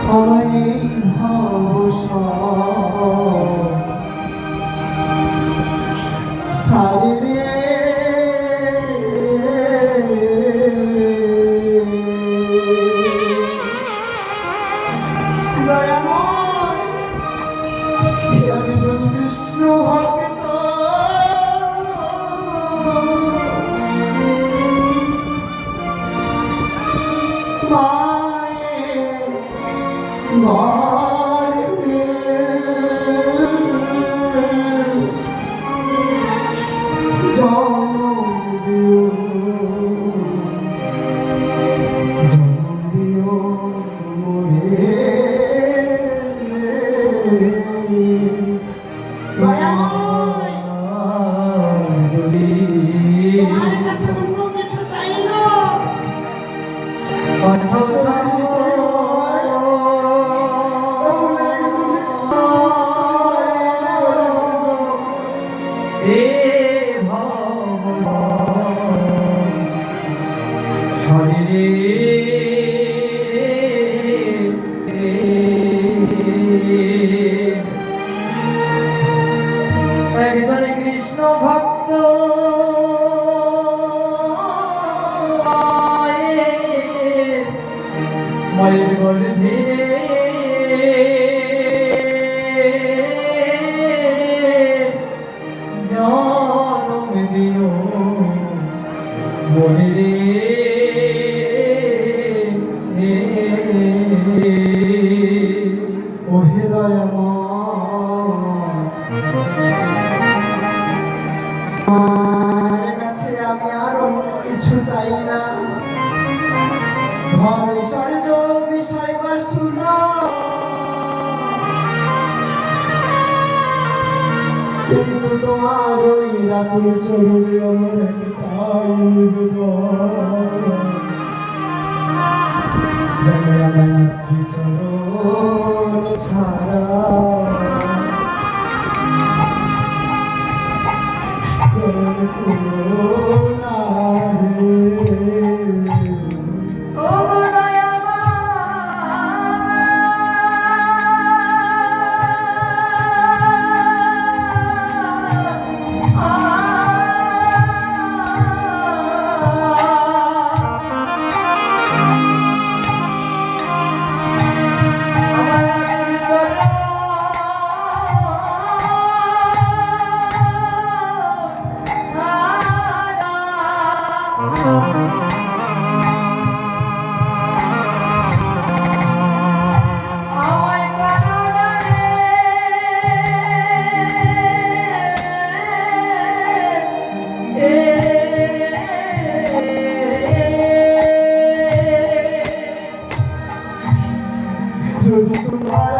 আমায় ভব সারে রে দয়াময় আমি যদি কৃষ্ণ ভক্ত মায়ের গর্ভে জনম দিও মোরে দয়াময় তোমার কাছে অন্য কিছু চাই না কৃষ্ণ ভক্ত মায়ের গর্ভে জনম দিও বলে রে ওহে দয়াময় আমার কাছে আমি আর অন্য কিছু চাই না ধর ঐশ্বর্য বিষয় বা শুনো কিন্তু তোমার ওই রাতুল চরণে আমার একটাই নিবেদন জানি আমার মাতৃচরণ ছাড়া করুণা যদি তোমার